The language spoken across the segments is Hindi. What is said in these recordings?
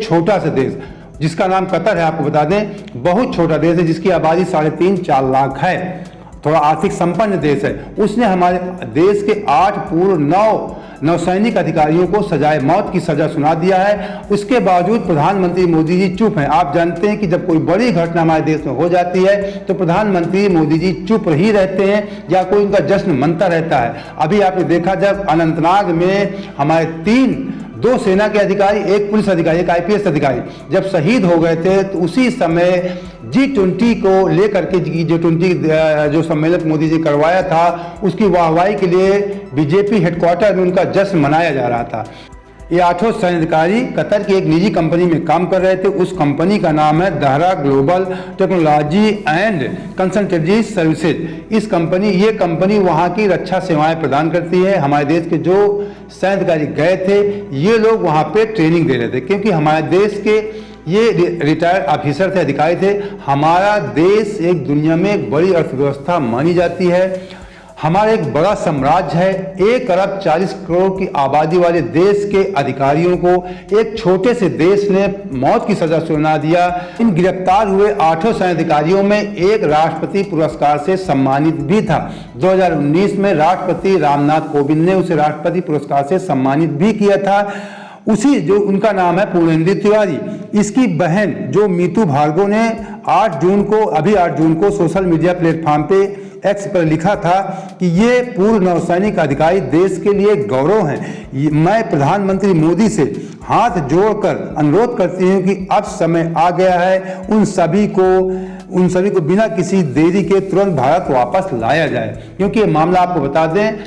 छोटा सा देश जिसका नाम कतर है, आपको बता दें बहुत छोटा देश है जिसकी आबादी 3.5-4 लाख है, थोड़ा आर्थिक संपन्न देश है। उसने हमारे देश के 8 पूर्व नौसैनिक अधिकारियों को मौत की सजा सुना दिया है। उसके बावजूद प्रधानमंत्री मोदी जी चुप हैं। आप जानते हैं कि जब कोई बड़ी घटना हमारे देश में हो जाती है तो प्रधानमंत्री मोदी जी चुप ही रहते हैं या कोई उनका जश्न मनता रहता है। अभी आपने देखा जब अनंतनाग में हमारे 2 सेना के अधिकारी, एक पुलिस अधिकारी, एक IPS अधिकारी जब शहीद हो गए थे तो उसी समय G20 को लेकर के G20 जो सम्मेलन मोदी जी करवाया था उसकी वाहवाही के लिए बीजेपी हेडक्वार्टर में उनका जश्न मनाया जा रहा था। ये 8 सैन्य अधिकारी कतर की एक निजी कंपनी में काम कर रहे थे। उस कंपनी का नाम है Dahra global technology and consultancy services. ये कंपनी वहाँ की रक्षा सेवाएं प्रदान करती है। हमारे देश के जो सैन्य अधिकारी गए थे ये लोग वहाँ पे ट्रेनिंग दे रहे थे, क्योंकि हमारे देश के ये रिटायर्ड ऑफिसर थे, अधिकारी थे। हमारा देश एक दुनिया में एक बड़ी अर्थव्यवस्था मानी जाती है, हमारा एक बड़ा साम्राज्य है। 1 अरब 40 करोड़ की आबादी वाले देश के अधिकारियों को एक छोटे से देश ने मौत की सजा सुना दिया। इन गिरफ्तार हुए 8 सैन्य अधिकारियों में एक राष्ट्रपति पुरस्कार से सम्मानित भी था। 2019 में राष्ट्रपति रामनाथ कोविंद ने उसे राष्ट्रपति पुरस्कार से सम्मानित भी किया था। उसी जो उनका नाम है पूर्णेंदु तिवारी। इसकी बहन जो मीतू भार्गव ने 8 जून को सोशल मीडिया प्लेटफॉर्म पे X पर लिखा था कि ये पूर्व नौसैनिक अधिकारी देश के लिए गौरव हैं। मैं प्रधानमंत्री मोदी से हाथ जोड़कर अनुरोध करती हूँ कि अब समय आ गया है उन सभी को बिना किसी देरी के तुरंत भारत वापस लाया जाए। क्योंकि ये मामला आपको बता दें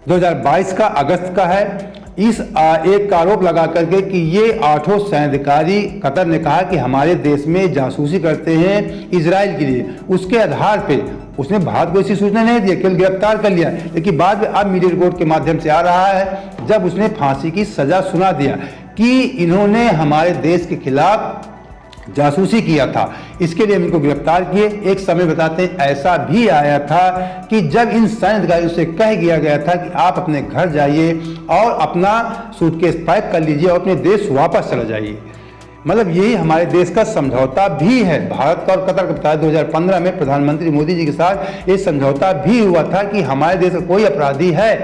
2022 का अगस्त का है। इस एक आरोप लगा करके कि ये 8 सैन्य अधिकारी कतर ने कहा कि हमारे देश में जासूसी करते हैं इजराइल के लिए। उसके आधार पे उसने भारत को ऐसी सूचना नहीं दी, केवल गिरफ्तार कर लिया। लेकिन बाद में अब मीडिया रिपोर्ट के माध्यम से आ रहा है जब उसने फांसी की सजा सुना दिया कि इन्होंने हमारे देश के खिलाफ जासूसी किया था, इसके लिए इनको गिरफ्तार किए। एक समय बताते हैं ऐसा भी आया था कि जब इन सैन्य अधिकारियों से कह दिया गया था कि आप अपने घर जाइए और अपना सूटकेस पैक कर लीजिए और अपने देश वापस चला जाइए। मतलब यही हमारे देश का समझौता भी है। भारत का और कतर का बताया 2015 में प्रधानमंत्री मोदी जी के साथ ये समझौता भी हुआ था कि हमारे देश का कोई अपराधी है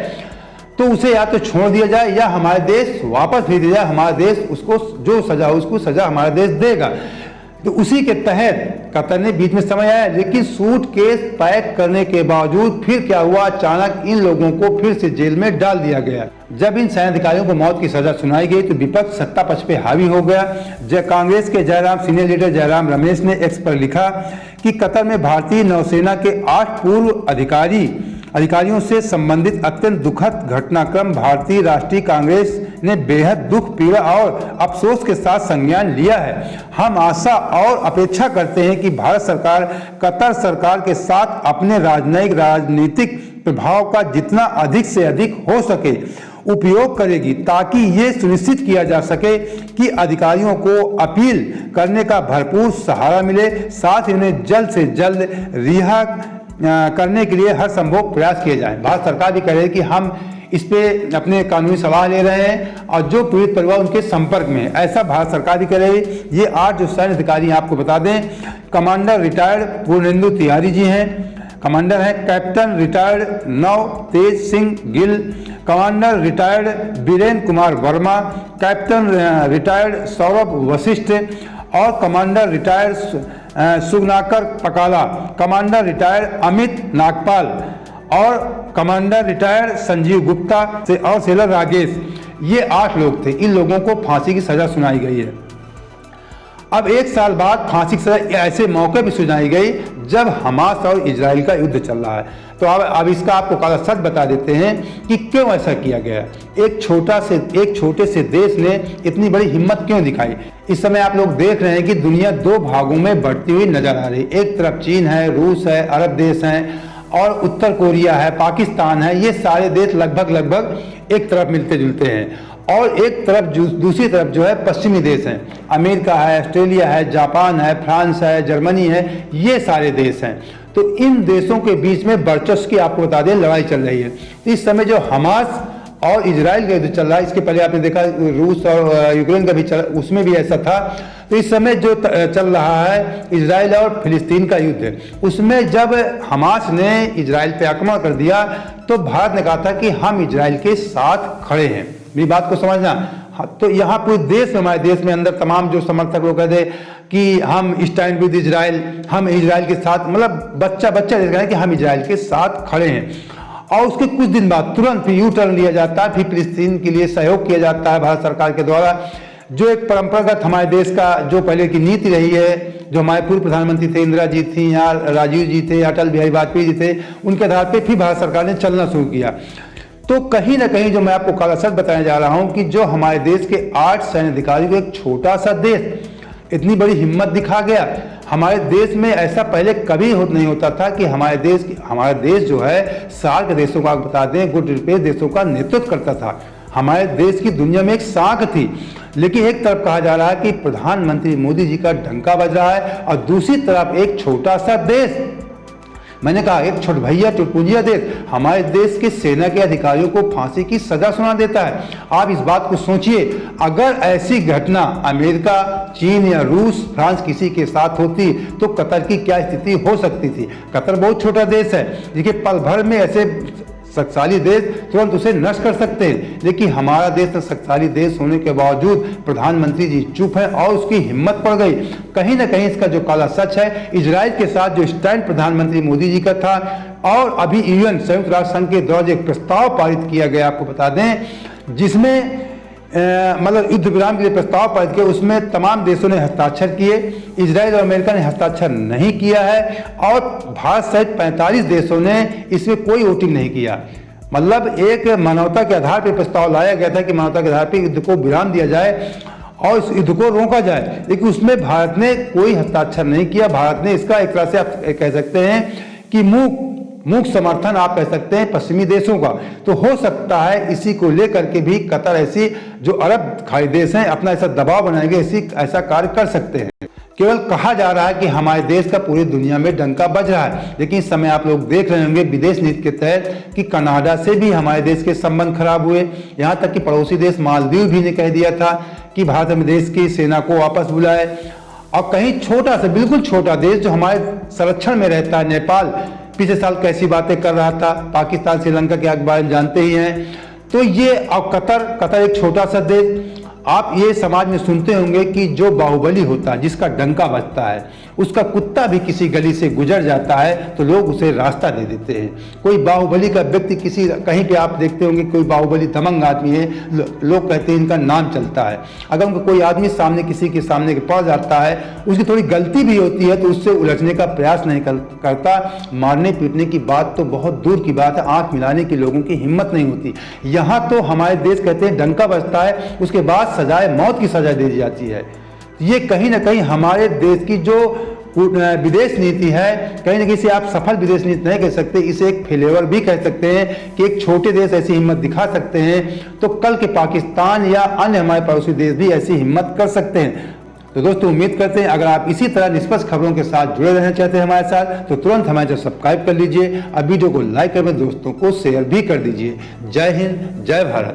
तो उसे या तो छोड़ दिया जाए या हमारे देश वापस भेज दिया जाए। हमारा देश उसको जो सजा हो उसको सजा हमारा देश देगा। तो उसी के तहत कतर ने बीच में समय आया, लेकिन सूटकेस पैक करने के बावजूद फिर क्या हुआ, अचानक इन लोगों को फिर से जेल में डाल दिया गया। जब इन सैन्य अधिकारियों को मौत की सजा सुनाई गई तो विपक्ष सत्ता पक्ष पे हावी हो गया। कांग्रेस के सीनियर लीडर जयराम रमेश ने X पर लिखा कि कतर में भारतीय नौसेना के 8 पूर्व अधिकारियों से संबंधित अत्यंत दुखद घटनाक्रम भारतीय राष्ट्रीय कांग्रेस ने बेहद दुख, पीड़ा और अफसोस के साथ संज्ञान लिया है। हम आशा और अपेक्षा करते हैं कि भारत सरकार कतर सरकार के साथ अपने राजनीतिक प्रभाव का जितना अधिक से अधिक हो सके उपयोग करेगी ताकि ये सुनिश्चित किया जा सके कि अधिकारियों को अपील करने का भरपूर सहारा मिले, साथ ही उन्हें जल्द से जल्द रिहा करने के लिए हर संभव प्रयास किए जाएं। भारत सरकार भी कह रही है कि हम इस पे अपने कानूनी सलाह ले रहे हैं और जो पीड़ित परिवार उनके संपर्क में है, ऐसा भारत सरकार भी कह रही है। ये 8 जो सैन्य अधिकारी आपको बता दें, कमांडर रिटायर्ड पूर्णेंदु तिवारी जी हैं, कमांडर हैं captain retired Navtej Singh Gill, commander retired Birendra Kumar Verma, captain retired Saurabh Vashisht और commander retired Sugunakar Pakala, commander retired Amit Nagpal और कमांडर रिटायर्ड संजीव गुप्ता और सेलर राजेश। ये 8 लोग थे। इन लोगों को फांसी की सजा सुनाई गई है। अब 1 साल बाद फांसी की सजा ऐसे मौके पर सुनाई गई जब हमास और इजराइल का युद्ध चल रहा है। तो अब इसका आपको काला सच बता देते हैं कि क्यों ऐसा किया गया। एक छोटे से देश ने इतनी बड़ी हिम्मत क्यों दिखाई। इस समय आप लोग देख रहे हैं कि दुनिया 2 भागों में बढ़ती हुई नजर आ रही है। एक तरफ चीन है, रूस है, अरब देश हैं और उत्तर कोरिया है, पाकिस्तान है। ये सारे देश लगभग एक तरफ मिलते जुलते हैं और एक तरफ दूसरी तरफ जो है पश्चिमी देश हैं। अमेरिका है, ऑस्ट्रेलिया है, जापान है, फ्रांस है, जर्मनी है, ये सारे देश हैं। तो इन देशों के बीच में वर्चस्व की आपको बता दें लड़ाई चल रही है। इस समय जो हमास और इजराइल का युद्ध चल रहा है। इसके पहले आपने देखा रूस और यूक्रेन का भी उसमें भी ऐसा था। तो इस समय जो चल रहा है इजराइल और फिलिस्तीन का युद्ध, उसमें जब हमास ने इजराइल पे आक्रमण कर दिया तो भारत ने कहा था कि हम इजराइल के साथ खड़े हैं। मेरी बात को समझना। तो यहाँ पूरे देश में, हमारे देश में अंदर तमाम जो समर्थक लोग कहते कि हम स्टैंड विद इजराइल, हम इजराइल के साथ, मतलब बच्चा कि हम इजराइल के साथ खड़े हैं। और उसके कुछ दिन बाद तुरंत यू टर्न लिया जाता है, फिर फिलिस्तीन के लिए सहयोग किया जाता है भारत सरकार के द्वारा। जो एक परंपरागत हमारे देश का जो पहले की नीति रही है, जो हमारे पूर्व प्रधानमंत्री थे, इंदिरा जी थी, यहाँ राजीव जी थे, अटल बिहारी वाजपेयी जी थे, उनके आधार पर फिर भारत सरकार ने चलना शुरू किया। तो कहीं ना कहीं जो मैं आपको काला सच बताने जा रहा हूं कि जो हमारे देश के 8 सैन्य अधिकारियों को एक छोटा सा देश इतनी बड़ी हिम्मत दिखा गया। हमारे देश में ऐसा पहले कभी नहीं होता था कि हमारा देश जो है सार्क देशों का, बता दें, गुट निरपेक्ष देशों का नेतृत्व करता था। हमारे देश की दुनिया में एक साख थी। लेकिन एक तरफ कहा जा रहा है कि प्रधानमंत्री मोदी जी का डंका बज रहा है और दूसरी तरफ एक छोटा सा देश, मैंने कहा एक छोट भैया टुटपुंजिया देश, हमारे देश के सेना के अधिकारियों को फांसी की सजा सुना देता है। आप इस बात को सोचिए, अगर ऐसी घटना अमेरिका, चीन या रूस, फ्रांस किसी के साथ होती तो कतर की क्या स्थिति हो सकती थी। कतर बहुत छोटा देश है, देखिए पल भर में ऐसे शक्तिशाली देश तुरंत उसे नष्ट कर सकते हैं। लेकिन हमारा देश शक्तिशाली देश होने के बावजूद प्रधानमंत्री जी चुप है और उसकी हिम्मत पड़ गई। कहीं ना कहीं इसका जो काला सच है, इजराइल के साथ जो स्टैंड प्रधानमंत्री मोदी जी का था, और अभी यूएन संयुक्त राष्ट्र संघ के द्वारा एक प्रस्ताव पारित किया गया, आपको बता दें, जिसमें मतलब युद्ध विराम के लिए प्रस्ताव पारित किया, उसमें तमाम देशों ने हस्ताक्षर किए। इजराइल और अमेरिका ने हस्ताक्षर नहीं किया है और भारत सहित 45 देशों ने इसमें कोई वोटिंग नहीं किया। मतलब एक मानवता के आधार पर प्रस्ताव लाया गया था कि मानवता के आधार पर युद्ध को विराम दिया जाए और इस युद्ध को रोका जाए, लेकिन उसमें भारत ने कोई हस्ताक्षर नहीं किया। भारत ने इसका एक तरह से आप कह सकते हैं कि मूक समर्थन आप कह सकते हैं पश्चिमी देशों का। तो हो सकता है इसी को लेकर के भी कतर, ऐसी जो अरब खाड़ी देश हैं, अपना ऐसा दबाव बनाएंगे, ऐसा कार्य कर सकते हैं। केवल कहा जा रहा है कि हमारे देश का पूरी दुनिया में डंका बज रहा है, लेकिन इस समय आप लोग देख रहे होंगे विदेश नीति के तहत कि कनाडा से भी हमारे देश के संबंध खराब हुए। यहाँ तक कि पड़ोसी देश मालदीव भी ने कह दिया था कि भारत में देश की सेना को वापस बुलाए। और कहीं छोटा सा, बिल्कुल छोटा देश जो हमारे संरक्षण में रहता है, नेपाल, पिछले साल कैसी बातें कर रहा था, पाकिस्तान श्रीलंका के बारे में जानते ही हैं। तो ये, और कतर एक छोटा सा देश। आप ये समाज में सुनते होंगे कि जो बाहुबली होता है, जिसका डंका बजता है, उसका कुत्ता भी किसी गली से गुजर जाता है तो लोग उसे रास्ता दे देते हैं। कोई बाहुबली का व्यक्ति कहीं पे आप देखते होंगे, कोई बाहुबली दमंग आदमी है, लोग कहते हैं इनका नाम चलता है। अगर उनको कोई आदमी किसी के सामने पड़ जाता है, उसकी थोड़ी गलती भी होती है तो उससे उलझने का प्रयास नहीं करता। मारने पीटने की बात तो बहुत दूर की बात है, आंख मिलाने की लोगों की हिम्मत नहीं होती। यहाँ तो हमारे देश कहते हैं डंका बजता है, उसके बाद सजाए मौत की सजा दे दी जाती है। ये कहीं ना कहीं हमारे देश की जो विदेश नीति है, कहीं ना कहीं इसे आप सफल विदेश नीति नहीं कह सकते, इसे एक फेलेवर भी कह सकते हैं कि एक छोटे देश ऐसी हिम्मत दिखा सकते हैं तो कल के पाकिस्तान या अन्य हमारे पड़ोसी देश भी ऐसी हिम्मत कर सकते हैं। तो दोस्तों, उम्मीद करते हैं अगर आप इसी तरह निष्पक्ष खबरों के साथ जुड़े रहना चाहते हैं हमारे साथ, तो तुरंत हमारे चैनल सब्सक्राइब कर लीजिए और वीडियो को लाइक कर दोस्तों को शेयर भी कर दीजिए। जय हिंद, जय भारत।